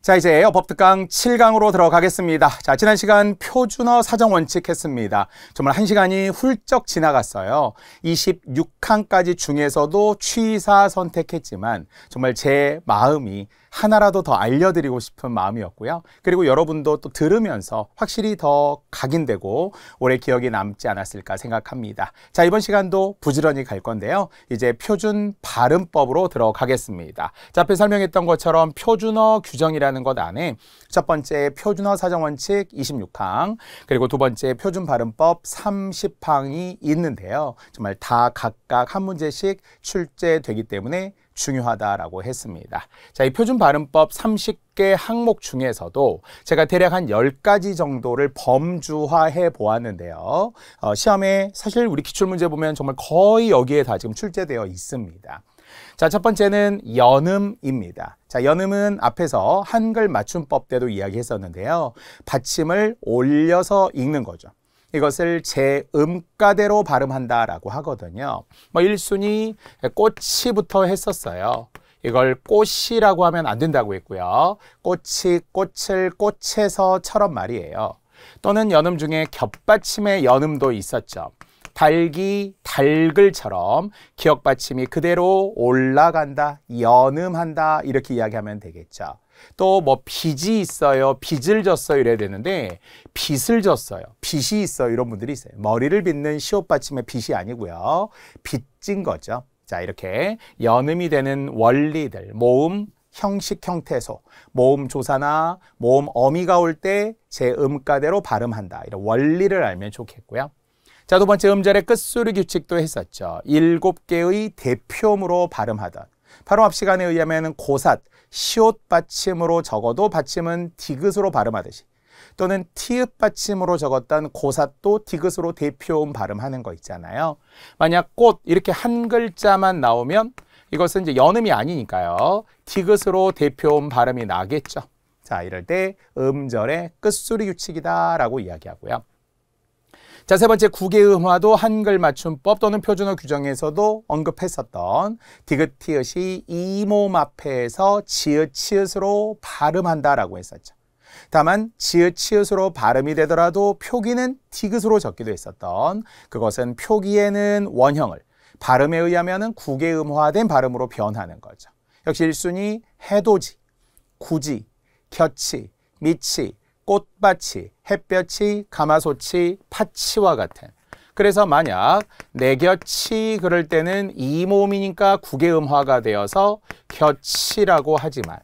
자, 이제 어법 특강 7강으로 들어가겠습니다. 자, 지난 시간 표준어 사정 원칙 했습니다. 정말 1시간이 훌쩍 지나갔어요. 26강까지 중에서도 취사 선택했지만 정말 제 마음이 하나라도 더 알려드리고 싶은 마음이었고요. 그리고 여러분도 또 들으면서 확실히 더 각인되고 오래 기억이 남지 않았을까 생각합니다. 자, 이번 시간도 부지런히 갈 건데요. 이제 표준 발음법으로 들어가겠습니다. 자, 앞에 설명했던 것처럼 표준어 규정이라는 것 안에 첫 번째 표준어 사정 원칙 26항, 그리고 두 번째 표준 발음법 30항이 있는데요. 정말 다 각각 한 문제씩 출제되기 때문에 중요하다라고 했습니다. 자, 이 표준 발음법 30개 항목 중에서도 제가 대략 한 10가지 정도를 범주화해 보았는데요. 시험에 사실 우리 기출문제 보면 정말 거의 여기에 다 지금 출제되어 있습니다. 자, 첫 번째는 연음입니다. 자, 연음은 앞에서 한글 맞춤법 때도 이야기했었는데요. 받침을 올려서 읽는 거죠. 이것을 제 음가대로 발음한다라고 하거든요. 1순위 꽃이부터 했었어요. 이걸 꽃이라고 하면 안 된다고 했고요. 꽃이 꽃을 꽃에서처럼 말이에요. 또는 연음 중에 겹받침의 연음도 있었죠. 달기, 달글처럼 기역받침이 그대로 올라간다, 연음한다 이렇게 이야기하면 되겠죠. 또 빚이 있어요, 빚을 졌어요 이래야 되는데 빚을 졌어요, 빚이 있어요 이런 분들이 있어요. 머리를 빚는 시옷받침의 빚이 아니고요, 빚진 거죠. 자, 이렇게 연음이 되는 원리들, 모음, 형식, 형태소, 모음 조사나 모음 어미가 올 때 제 음가대로 발음한다 이런 원리를 알면 좋겠고요. 자, 두 번째 음절의 끝소리 규칙도 했었죠. 7개의 대표음으로 발음하던, 바로 앞 시간에 의하면 고삿, 시옷 받침으로 적어도 받침은 디귿으로 발음하듯이, 또는 티읕 받침으로 적었던 고삿도 디귿으로 대표음 발음하는 거 있잖아요. 만약 꽃 이렇게 한 글자만 나오면 이것은 이제 연음이 아니니까요. 디귿으로 대표음 발음이 나겠죠. 자, 이럴 때 음절의 끝소리 규칙이다라고 이야기하고요. 자, 세 번째 구개음화도 한글 맞춤법 또는 표준어 규정에서도 언급했었던 디귿, 티읕이 이모음 앞에서 지읒, 치읓으로 발음한다라고 했었죠. 다만 지읒, 치읓으로 발음이 되더라도 표기는 디귿으로 적기도 했었던, 그것은 표기에는 원형을, 발음에 의하면 구개음화된 발음으로 변하는 거죠. 역시 1순위 해돋이, 구지, 곁이, 밑이, 꽃밭이, 햇볕이, 가마솥이, 파치와 같은. 그래서 만약 내 곁이 그럴 때는 이모음이니까 구개음화가 되어서 곁이라고 하지만,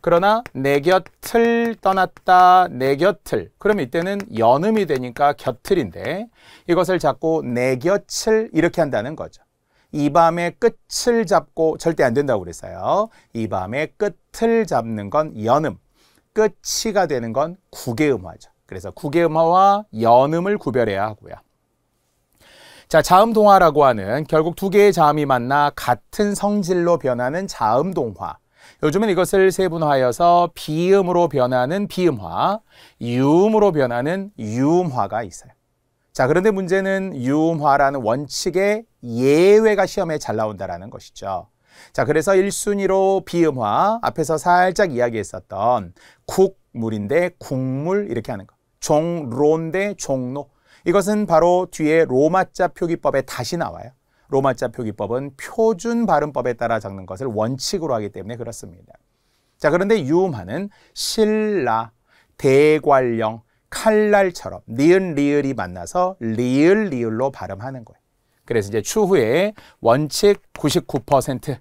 그러나 내 곁을 떠났다, 내 곁을, 그러면 이때는 연음이 되니까 곁을인데 이것을 자꾸 내 곁을 이렇게 한다는 거죠. 이 밤의 끝을 잡고 절대 안 된다고 그랬어요. 이 밤의 끝을 잡는 건 연음, 끝이가 되는 건 구개음화죠. 그래서 구개음화와 연음을 구별해야 하고요. 자, 자음동화라고 하는 결국 두 개의 자음이 만나 같은 성질로 변하는 자음동화. 요즘은 이것을 세분화하여서 비음으로 변하는 비음화, 유음으로 변하는 유음화가 있어요. 자, 그런데 문제는 유음화라는 원칙의 예외가 시험에 잘 나온다는 것이죠. 자, 그래서 1순위로 비음화, 앞에서 살짝 이야기했었던 국물인데 국물 이렇게 하는 거. 종로인데 종로. 이것은 바로 뒤에 로마자 표기법에 다시 나와요. 로마자 표기법은 표준 발음법에 따라 적는 것을 원칙으로 하기 때문에 그렇습니다. 자, 그런데 유음화는 신라, 대관령, 칼날처럼 니은, 리을이 만나서 리을, 리을로 발음하는 거예요. 그래서 이제 추후에 원칙 99%,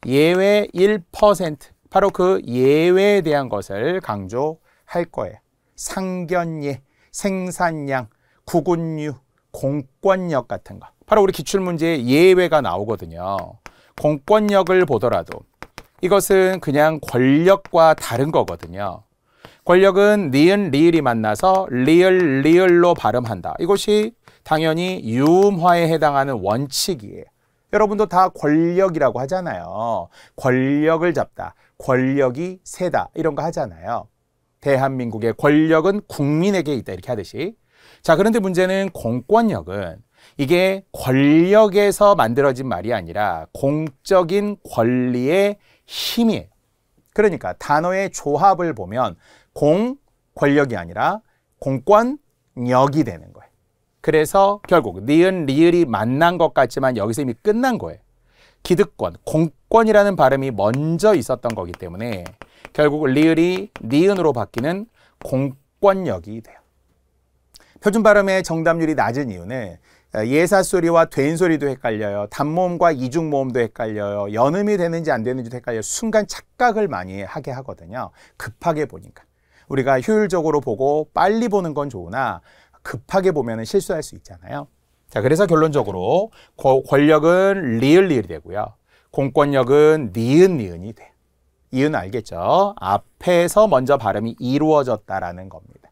예외 1%, 바로 그 예외에 대한 것을 강조할 거예요. 상견례, 생산량, 구군유, 공권력 같은 거. 바로 우리 기출문제에 예외가 나오거든요. 공권력을 보더라도 이것은 그냥 권력과 다른 거거든요. 권력은 니은, 리을이 만나서 리을, 리을로 발음한다. 이것이 당연히 유음화에 해당하는 원칙이에요. 여러분도 다 권력이라고 하잖아요. 권력을 잡다, 권력이 세다 이런 거 하잖아요. 대한민국의 권력은 국민에게 있다 이렇게 하듯이. 자, 그런데 문제는 공권력은 이게 권력에서 만들어진 말이 아니라 공적인 권리의 힘이에요. 그러니까 단어의 조합을 보면 권력이 아니라 공권력이 되는 거예요. 그래서 결국 니은, 리을이 만난 것 같지만 여기서 이미 끝난 거예요. 기득권, 공권이라는 발음이 먼저 있었던 거기 때문에 결국 리을이 니은으로 바뀌는 공권력이 돼요. 표준 발음의 정답률이 낮은 이유는 예사소리와 된소리도 헷갈려요. 단모음과 이중모음도 헷갈려요. 연음이 되는지 안 되는지도 헷갈려요. 순간 착각을 많이 하게 하거든요. 급하게 보니까. 우리가 효율적으로 보고 빨리 보는 건 좋으나 급하게 보면 실수할 수 있잖아요. 자, 그래서 결론적으로 권력은 리을이 되고요. 공권력은 니은이 돼요. 이유는 알겠죠? 앞에서 먼저 발음이 이루어졌다라는 겁니다.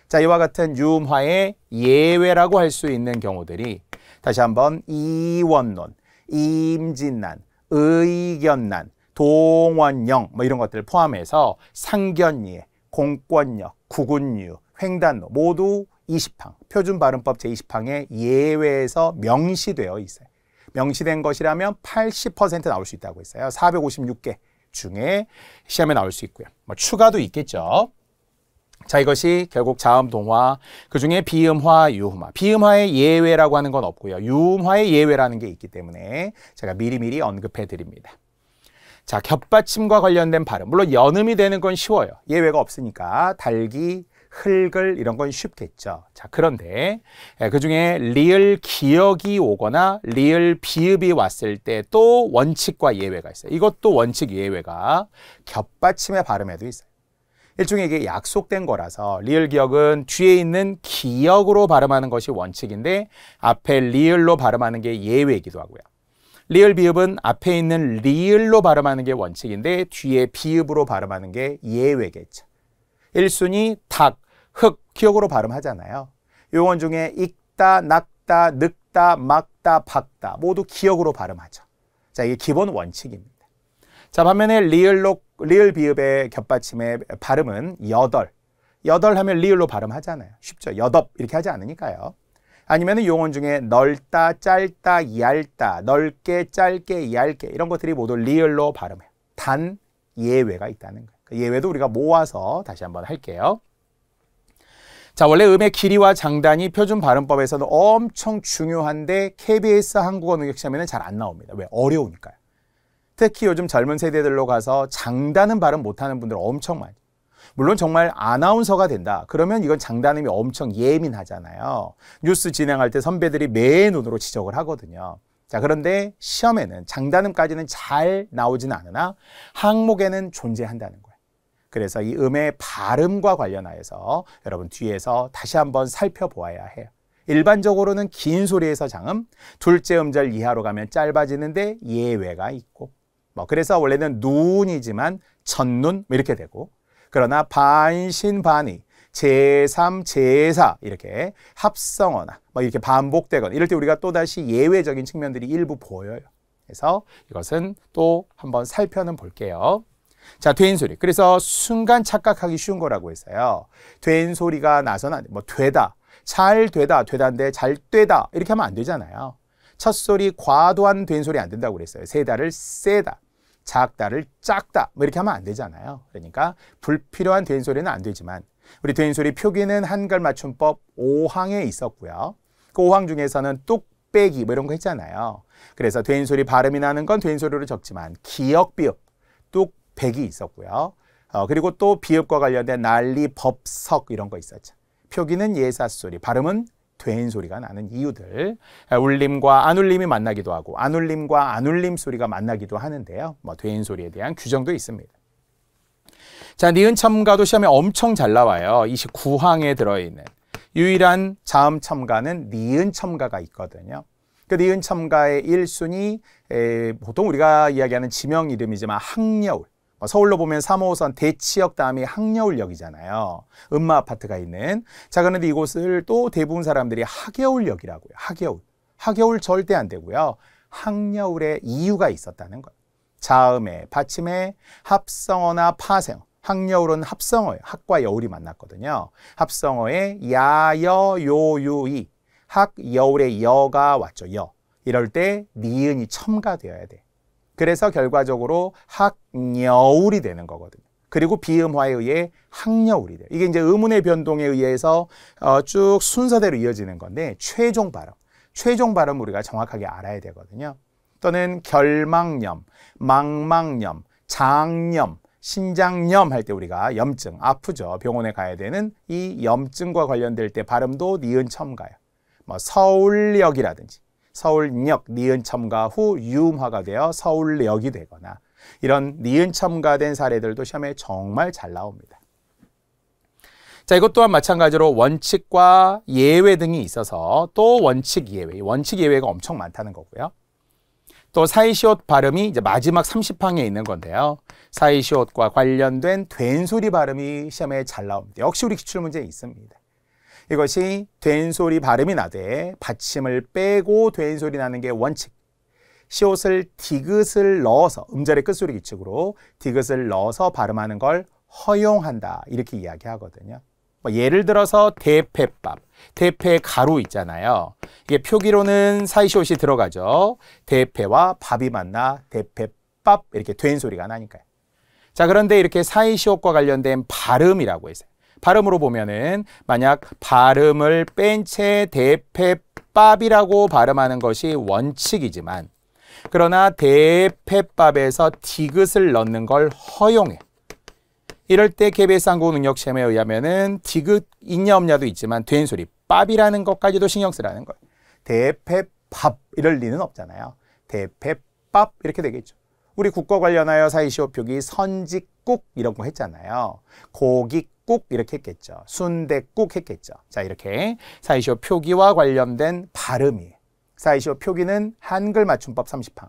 자, 이와 같은 유음화의 예외라고 할 수 있는 경우들이 다시 한번 이원론, 임진난, 의견난, 동원령 뭐 이런 것들을 포함해서 상견례, 공권력, 구군유, 횡단로 모두 20항, 표준발음법 제20항의 예외에서 명시되어 있어요. 명시된 것이라면 80% 나올 수 있다고 했어요. 456개 중에 시험에 나올 수 있고요. 뭐 추가도 있겠죠. 자, 이것이 결국 자음 동화, 그중에 비음화, 유음화. 비음화의 예외라고 하는 건 없고요. 유음화의 예외라는 게 있기 때문에 제가 미리미리 언급해 드립니다. 자, 겹받침과 관련된 발음. 물론 연음이 되는 건 쉬워요. 예외가 없으니까 달기, 흘글 이런 건 쉽겠죠. 자, 그런데 그중에 리을 기역이 오거나 리을 비읍이 왔을 때 또 원칙과 예외가 있어요. 이것도 원칙 예외가 겹받침의 발음에도 있어요. 일종의 이게 약속된 거라서 리을 기역은 뒤에 있는 기역으로 발음하는 것이 원칙인데 앞에 리을로 발음하는 게 예외이기도 하고요. 리을 비읍은 앞에 있는 리을로 발음하는 게 원칙인데 뒤에 비읍으로 발음하는 게 예외겠죠. 1순위 닭, 흑, 기역으로 발음하잖아요. 요원 중에 읽다, 낙다, 늑다, 막다, 박다 모두 기역으로 발음하죠. 자, 이게 기본 원칙입니다. 자, 반면에 리을 비읍의 겹받침의 발음은 여덟 하면 리을로 발음하잖아요. 쉽죠. 여덟 이렇게 하지 않으니까요. 아니면 용언 중에 넓다, 짧다, 얇다, 넓게, 짧게, 얇게 이런 것들이 모두 리을로 발음해요. 단 예외가 있다는 거예요. 그 예외도 우리가 모아서 다시 한번 할게요. 자, 원래 음의 길이와 장단이 표준 발음법에서는 엄청 중요한데 KBS 한국어 능력 시험에는 잘 안 나옵니다. 왜? 어려우니까요. 특히 요즘 젊은 세대들로 가서 장단음 발음 못하는 분들 엄청 많아요. 물론 정말 아나운서가 된다. 그러면 이건 장단음이 엄청 예민하잖아요. 뉴스 진행할 때 선배들이 매 눈으로 지적을 하거든요. 자, 그런데 시험에는 장단음까지는 잘 나오지는 않으나 항목에는 존재한다는 거예요. 그래서 이 음의 발음과 관련하여서 여러분 뒤에서 다시 한번 살펴보아야 해요. 일반적으로는 긴 소리에서 장음, 둘째 음절 이하로 가면 짧아지는데 예외가 있고 그래서 원래는 눈이지만 첫눈 이렇게 되고 그러나 반신반의, 제3, 제4 이렇게 합성어나 이렇게 반복되거나 이럴 때 우리가 또다시 예외적인 측면들이 일부 보여요. 그래서 이것은 또 한번 살펴는 볼게요. 자, 된 소리. 그래서 순간 착각하기 쉬운 거라고 했어요. 된 소리가 나서는 되다, 잘 되다, 되다인데 잘 되다 이렇게 하면 안 되잖아요. 첫 소리 과도한 된 소리 안 된다고 그랬어요. 세다를 세다, 작다를 작다 이렇게 하면 안 되잖아요. 그러니까 불필요한 된 소리는 안 되지만 우리 된 소리 표기는 한글 맞춤법 5항에 있었고요. 그 5항 중에서는 뚝배기 이런 거 했잖아요. 그래서 된 소리 발음이 나는 건 된 소리로 적지만 기역, 비읍, 뚝배기 있었고요. 그리고 또 비읍과 관련된 난리, 법석 이런 거 있었죠. 표기는 예사소리, 발음은 된 소리가 나는 이유들. 울림과 안울림이 만나기도 하고 안울림과 안울림 소리가 만나기도 하는데요. 된 소리에 대한 규정도 있습니다. 자, 니은 첨가도 시험에 엄청 잘 나와요. 29항에 들어있는 유일한 자음 첨가는 니은 첨가가 있거든요. 그 니은 첨가의 1순위 보통 우리가 이야기하는 지명 이름이지만 항여울. 서울로 보면 3호선 대치역 다음이 항여울역이잖아요. 음마 아파트가 있는. 자, 그런데 이곳을 또 대부분 사람들이 하겨울역이라고요. 하겨울. 하겨울 절대 안 되고요. 항여울의 이유가 있었다는 거예요. 자음에, 받침에 합성어나 파생어. 항여울은 합성어예요. 학과 여울이 만났거든요. 합성어에 야여, 요, 유, 이. 학여울의 여가 왔죠. 여. 이럴 때 니은이 첨가되어야 돼. 그래서 결과적으로 학여울이 되는 거거든요. 그리고 비음화에 의해 학여울이 돼요. 이게 이제 음운의 변동에 의해서 쭉 순서대로 이어지는 건데 최종 발음 우리가 정확하게 알아야 되거든요. 또는 결막염, 망막염, 장염, 신장염 할 때 우리가 염증, 아프죠. 병원에 가야 되는 이 염증과 관련될 때 발음도 니은 첨가요. 뭐 서울역이라든지 서울역 니은 첨가 후 유음화가 되어 서울역이 되거나 이런 니은 첨가된 사례들도 시험에 정말 잘 나옵니다. 자, 이것 또한 마찬가지로 원칙과 예외 등이 있어서 또 원칙 예외가 엄청 많다는 거고요. 또 사이시옷 발음이 이제 마지막 30항에 있는 건데요. 사이시옷과 관련된 된소리 발음이 시험에 잘 나옵니다. 역시 우리 기출문제에 있습니다. 이것이 된소리 발음이 나되 받침을 빼고 된소리 나는 게 원칙. 시옷을 디귿을 넣어서 음절의 끝소리 규칙으로 디귿을 넣어서 발음하는 걸 허용한다. 이렇게 이야기하거든요. 뭐 예를 들어서 대패밥, 대패 가루 있잖아요. 이게 표기로는 사이시옷이 들어가죠. 대패와 밥이 만나 대패밥 이렇게 된 소리가 나니까요. 자, 그런데 이렇게 사이시옷과 관련된 발음이라고 했어요. 발음으로 보면은 만약 발음을 뺀 채 대패밥이라고 발음하는 것이 원칙이지만 그러나 대패밥에서 디귿을 넣는 걸 허용해. 이럴 때 KBS 한국어능력시험에 의하면은 디귿 있냐 없냐도 있지만 된 소리 밥이라는 것까지도 신경 쓰라는 거예요. 대패밥 이럴 리는 없잖아요. 대패밥 이렇게 되겠죠. 우리 국어 관련하여 사이시옷 표기 선지국 이런 거 했잖아요. 고깃국 이렇게 했겠죠. 순댓국 했겠죠. 자, 이렇게 사이시옷 표기와 관련된 발음이에요. 사이시옷 표기는 한글 맞춤법 30항.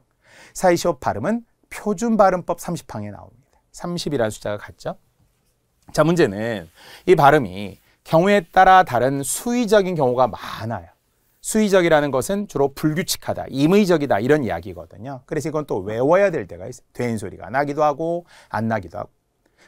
사이시옷 발음은 표준 발음법 30항에 나옵니다. 30이라는 숫자가 같죠. 자, 문제는 이 발음이 경우에 따라 다른 수의적인 경우가 많아요. 수의적이라는 것은 주로 불규칙하다, 임의적이다 이런 이야기거든요. 그래서 이건 또 외워야 될 때가 있어요. 된 소리가 나기도 하고 안 나기도 하고.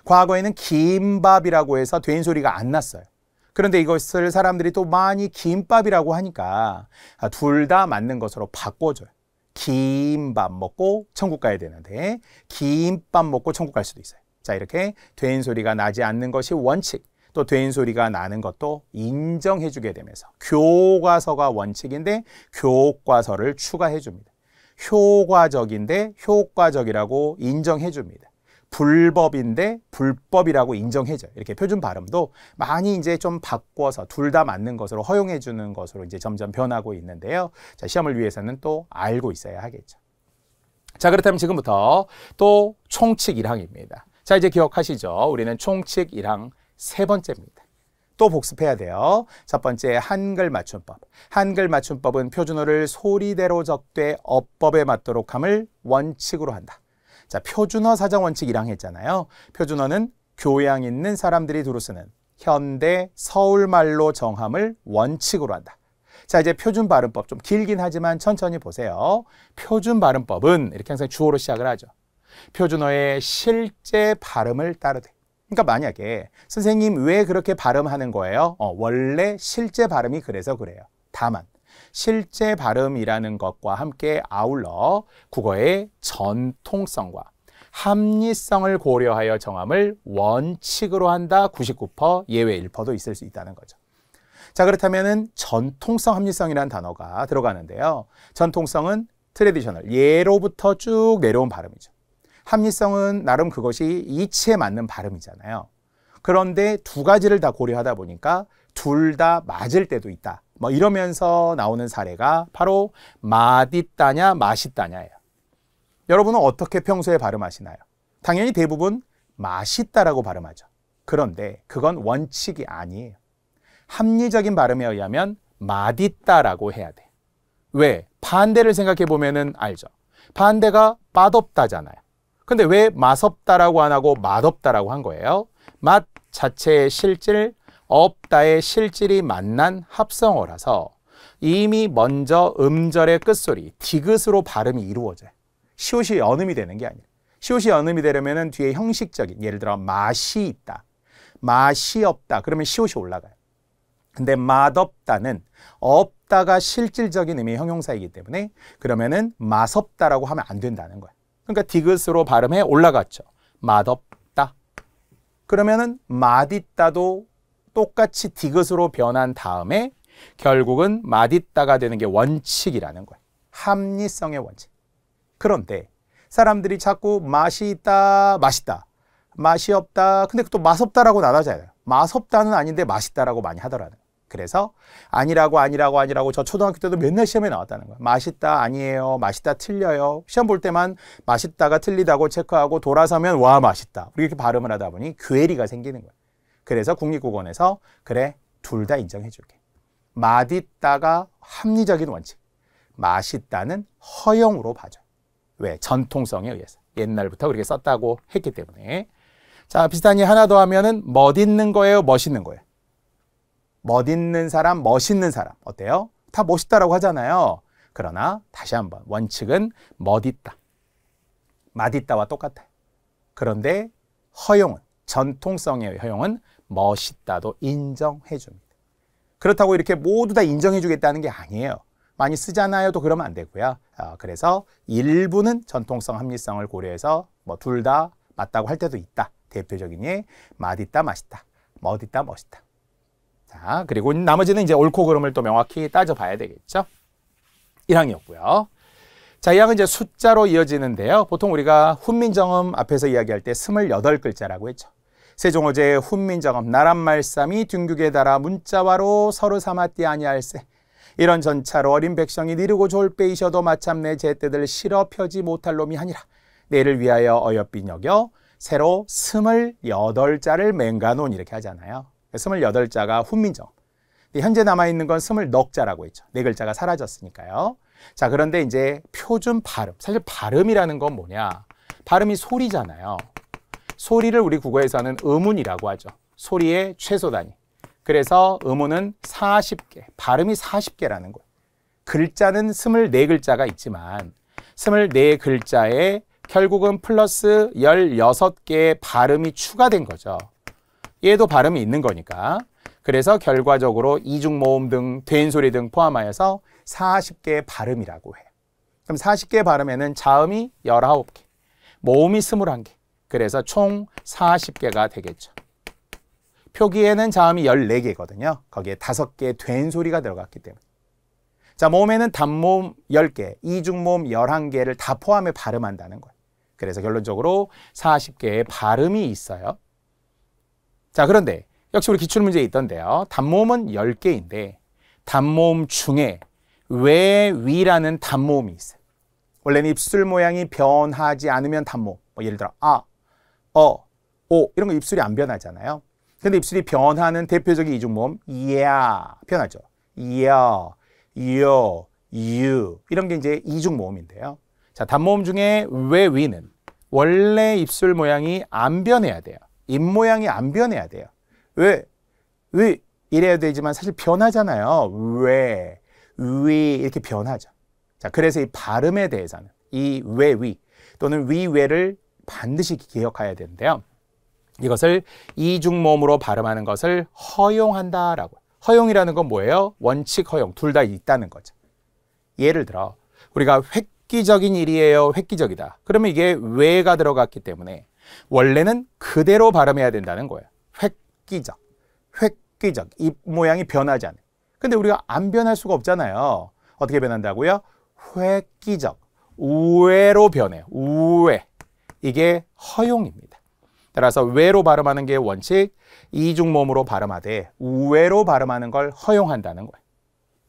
과거에는 김밥이라고 해서 된 소리가 안 났어요. 그런데 이것을 사람들이 또 많이 김밥이라고 하니까 둘 다 맞는 것으로 바꿔줘요. 김밥 먹고 천국 가야 되는데 김밥 먹고 천국 갈 수도 있어요. 자, 이렇게 된 소리가 나지 않는 것이 원칙, 또 된 소리가 나는 것도 인정해 주게 되면서 교과서가 원칙인데 교과서를 추가해 줍니다. 효과적인데 효과적이라고 인정해 줍니다. 불법인데 불법이라고 인정해줘요. 이렇게 표준 발음도 많이 이제 좀 바꿔서 둘 다 맞는 것으로 허용해 주는 것으로 이제 점점 변하고 있는데요. 자, 시험을 위해서는 또 알고 있어야 하겠죠. 자, 그렇다면 지금부터 또 총칙 1항입니다. 자, 이제 기억하시죠? 우리는 총칙 1항 세 번째입니다. 또 복습해야 돼요. 첫 번째 한글 맞춤법. 한글 맞춤법은 표준어를 소리대로 적되 어법에 맞도록 함을 원칙으로 한다. 자, 표준어 사정 원칙 1항 했잖아요. 표준어는 교양 있는 사람들이 두루 쓰는 현대 서울말로 정함을 원칙으로 한다. 자, 이제 표준 발음법 좀 길긴 하지만 천천히 보세요. 표준 발음법은 이렇게 항상 주어로 시작을 하죠. 표준어의 실제 발음을 따르되. 그러니까 만약에 선생님 왜 그렇게 발음하는 거예요? 원래 실제 발음이 그래서 그래요. 다만 실제 발음이라는 것과 함께 아울러 국어의 전통성과 합리성을 고려하여 정함을 원칙으로 한다. 99% 예외 1%도 있을 수 있다는 거죠. 자, 그렇다면은 전통성, 합리성이라는 단어가 들어가는데요. 전통성은 트레디셔널, 예로부터 쭉 내려온 발음이죠. 합리성은 나름 그것이 이치에 맞는 발음이잖아요. 그런데 두 가지를 다 고려하다 보니까 둘 다 맞을 때도 있다. 뭐 이러면서 나오는 사례가 바로 맛있다냐 맛있다냐예요. 여러분은 어떻게 평소에 발음하시나요? 당연히 대부분 맛있다라고 발음하죠. 그런데 그건 원칙이 아니에요. 합리적인 발음에 의하면 맛있다라고 해야 돼. 왜? 반대를 생각해 보면은 알죠. 반대가 맛없다잖아요. 근데 왜 맛없다라고 안 하고 맛없다라고 한 거예요? 맛 자체의 실질, 없다의 실질이 만난 합성어라서 이미 먼저 음절의 끝소리, 디귿으로 발음이 이루어져요. 시옷이 연음이 되는 게 아니에요. 시옷이 연음이 되려면 뒤에 형식적인, 예를 들어 맛이 있다, 맛이 없다, 그러면 시옷이 올라가요. 근데 맛없다는 없다가 실질적인 의미의 형용사이기 때문에 그러면은 맛없다라고 하면 안 된다는 거예요. 그러니까 디귿으로 발음해 올라갔죠. 맛없다. 그러면은 맛있다도 똑같이 디귿으로 변한 다음에 결국은 맛있다가 되는 게 원칙이라는 거예요. 합리성의 원칙. 그런데 사람들이 자꾸 맛이 있다, 맛있다, 맛이 없다. 근데 또 맛없다라고 나눠져요. 맛없다는 아닌데 맛있다라고 많이 하더라는 거예요. 그래서 아니라고 저 초등학교 때도 맨날 시험에 나왔다는 거예요. 맛있다 아니에요, 맛있다 틀려요. 시험 볼 때만 맛있다가 틀리다고 체크하고 돌아서면 와 맛있다. 이렇게 발음을 하다 보니 괴리가 생기는 거예요. 그래서 국립국어원에서 그래 둘 다 인정해 줄게. 맛있다가 합리적인 원칙, 맛있다는 허용으로 봐줘. 왜? 전통성에 의해서. 옛날부터 그렇게 썼다고 했기 때문에. 자, 비슷한 예 하나 더 하면은 멋있는 거예요, 멋있는 거예요? 멋있는 사람, 멋있는 사람. 어때요? 다 멋있다라고 하잖아요. 그러나 다시 한번 원칙은 멋있다, 맛있다와 똑같아요. 그런데 허용은, 전통성의 허용은 멋있다도 인정해 줍니다. 그렇다고 이렇게 모두 다 인정해 주겠다는 게 아니에요. 많이 쓰잖아요. 또 그러면 안 되고요. 그래서 일부는 전통성, 합리성을 고려해서 뭐 둘 다 맞다고 할 때도 있다. 대표적인 예, 맛있다, 맛있다, 멋있다, 멋있다. 자, 그리고 나머지는 이제 옳고 그름을 또 명확히 따져봐야 되겠죠. 1항이었고요. 자, 이 항은 이제 숫자로 이어지는데요. 보통 우리가 훈민정음 앞에서 이야기할 때 28글자라고 했죠. 세종어제 훈민정음 나란말씀이 둥규게 달아 문자와로 서로 삼았디 아니할세. 이런 전차로 어린 백성이 니르고 졸빼이셔도 마참내 제때들 실어 펴지 못할 놈이 아니라 내를 위하여 어여삐 여겨 새로 28자를 맹가논 이렇게 하잖아요. 28자가 훈민정음. 현재 남아있는 건 20넉자라고 했죠. 4글자가 사라졌으니까요. 자, 그런데 이제 표준 발음. 사실 발음이라는 건 뭐냐? 발음이 소리잖아요. 소리를 우리 국어에서는 음운이라고 하죠. 소리의 최소 단위. 그래서 음운은 40개, 발음이 40개라는 거예요. 글자는 24글자가 있지만 24글자에 결국은 플러스 16개의 발음이 추가된 거죠. 얘도 발음이 있는 거니까. 그래서 결과적으로 이중모음 등 된소리 등 포함하여서 40개의 발음이라고 해요. 그럼 40개의 발음에는 자음이 19개, 모음이 21개. 그래서 총 40개가 되겠죠. 표기에는 자음이 14개거든요. 거기에 5개의 된소리가 들어갔기 때문에. 자, 모음에는 단모음 10개, 이중모음 11개를 다 포함해 발음한다는 거예요. 그래서 결론적으로 40개의 발음이 있어요. 자, 그런데 역시 우리 기출문제에 있던데요. 단모음은 10개인데 단모음 중에 왜, 위라는 단모음이 있어요. 원래는 입술 모양이 변하지 않으면 단모음. 뭐 예를 들어 아, 오 이런 거 입술이 안 변하잖아요. 근데 입술이 변하는 대표적인 이중모음 야 변하죠. 야, 요, 유 이런 게 이제 이중모음인데요. 자, 단모음 중에 왜, 위는 원래 입술 모양이 안 변해야 돼요. 입 모양이 안 변해야 돼요. 왜, 이래야 되지만 사실 변하잖아요. 왜, 위 이렇게 변하죠. 자, 그래서 이 발음에 대해서는 이 왜, 위 또는 위, 왜를 반드시 기억해야 되는데요. 이것을 이중모음으로 발음하는 것을 허용한다라고. 허용이라는 건 뭐예요? 원칙, 허용 둘 다 있다는 거죠. 예를 들어 우리가 획기적인 일이에요. 획기적이다. 그러면 이게 왜가 들어갔기 때문에 원래는 그대로 발음해야 된다는 거예요. 획기적, 획기적. 입 모양이 변하지 않아요. 근데 우리가 안 변할 수가 없잖아요. 어떻게 변한다고요? 획기적, 우회로 변해요. 우회. 이게 허용입니다. 따라서 왜로 발음하는 게 원칙, 이중모음으로 발음하되 우회로 발음하는 걸 허용한다는 거예요.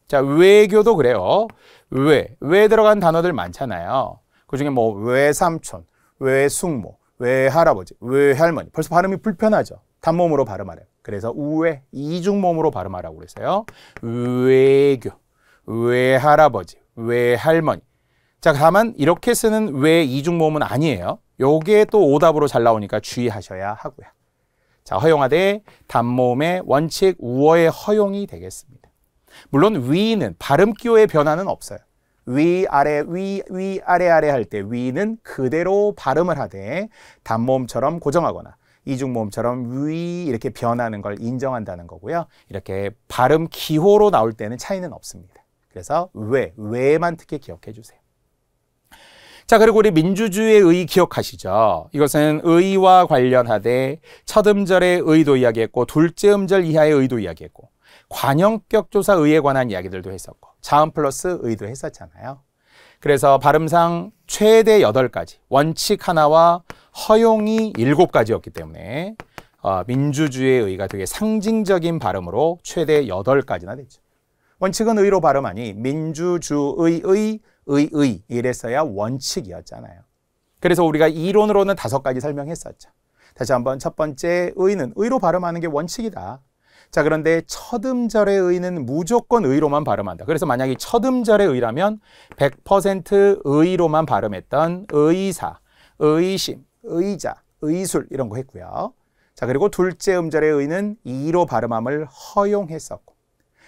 자, 외교도 그래요. 왜 들어간 단어들 많잖아요. 그중에 뭐 외삼촌, 외숙모, 외할아버지, 외할머니. 벌써 발음이 불편하죠. 단모음으로 발음하래요. 그래서 우회, 이중모음으로 발음하라고 그랬어요. 외교, 외할아버지, 외할머니. 자, 다만 이렇게 쓰는 외 이중모음은 아니에요. 요게 또 오답으로 잘 나오니까 주의하셔야 하고요. 자, 허용하되 단모음의 원칙 우어의 허용이 되겠습니다. 물론 위는 발음 기호의 변화는 없어요. 위, 아래, 위, 아래, 아래 할 때 위는 그대로 발음을 하되 단모음처럼 고정하거나 이중모음처럼 위 이렇게 변하는 걸 인정한다는 거고요. 이렇게 발음 기호로 나올 때는 차이는 없습니다. 그래서 왜만 특히 기억해 주세요. 자, 그리고 우리 민주주의의 의 기억하시죠? 이것은 의와 관련하되 첫 음절의 의도 이야기했고 둘째 음절 이하의 의도 이야기했고 관형격 조사 의에 관한 이야기들도 했었고 자음 플러스 의도 했었잖아요. 그래서 발음상 최대 8가지, 원칙 하나와 허용이 7가지였기 때문에 민주주의의 의가 되게 상징적인 발음으로 최대 8가지나 됐죠. 원칙은 의로 발음하니 민주주의의 의의 이랬어야 원칙이었잖아요. 그래서 우리가 이론으로는 5가지 설명했었죠. 다시 한번 첫 번째 의는 의로 발음하는 게 원칙이다. 자, 그런데 첫 음절의 의는 무조건 의로만 발음한다. 그래서 만약에 첫 음절의 의라면 100% 의로만 발음했던 의사, 의심, 의자, 의술 이런 거 했고요. 자, 그리고 둘째 음절의 의는 이로 발음함을 허용했었고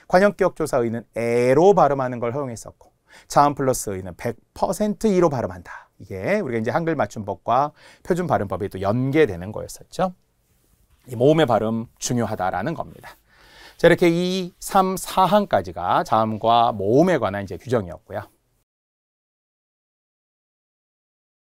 관형격 조사 의는 에로 발음하는 걸 허용했었고 자음 플러스 의는 100% 이로 발음한다. 이게 우리가 이제 한글 맞춤법과 표준 발음법이 또 연계되는 거였었죠. 이 모음의 발음 중요하다라는 겁니다. 자, 이렇게 2, 3, 4항까지가 자음과 모음에 관한 이제 규정이었고요.